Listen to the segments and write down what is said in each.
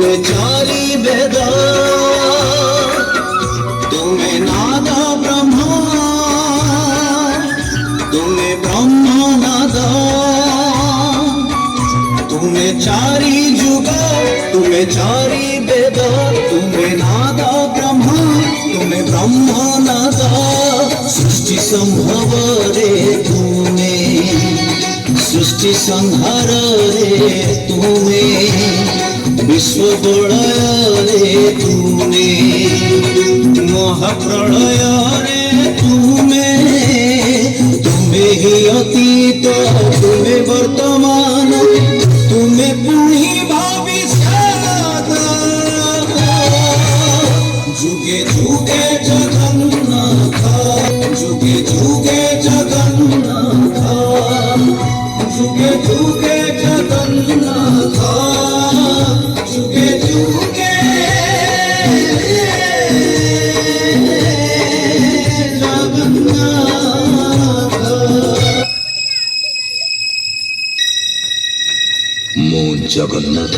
तुमे चारि वेद तुमे नाद ब्रह्मा तुमे ब्रह्म नाद तुमे चारि जुग तुमे चारि वेद तुमे नाद ब्रह्मा तुमे ब्रह्म नाद सृष्टि संभव रे तुमे सृष्टि संहार रे तुमे विश्व प्रलय रे तुमे महाप्रलय रे तुमे तुमे ही अतीत तुमे वर्तमान तुमे पुणी भविष्यत जुगे जुगे जगन्नाथ जुगे जुगे जगन्नाथ जुगे जुगे जगन्नाथ जुगे जुगे जगन्नाथ। मो जगन्नाथ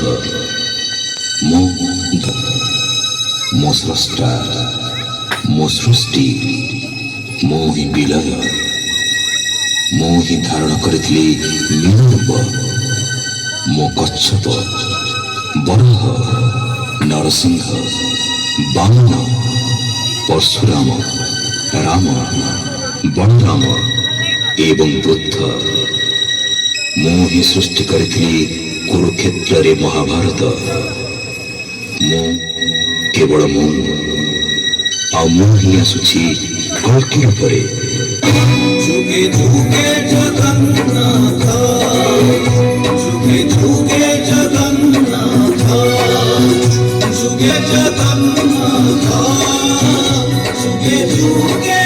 मो मो स्रष्टा मो सृष्टि मो ही विलय मो ही धारण करिथिली मीनरूप मो कच्छप बराह नरसिंह वामन परशुराम राम बलराम एवं बुद्ध मो ही सृष्टि करिथिली कुरुक्षेत्र रे महाभारत मो केवल मो आ मो ही आसुछि कल्कि रूपरे जुगे जुगे जगन्नाथ जुगे जुगे जगन्नाथ जुगे जगन्नाथ जुगे जुगे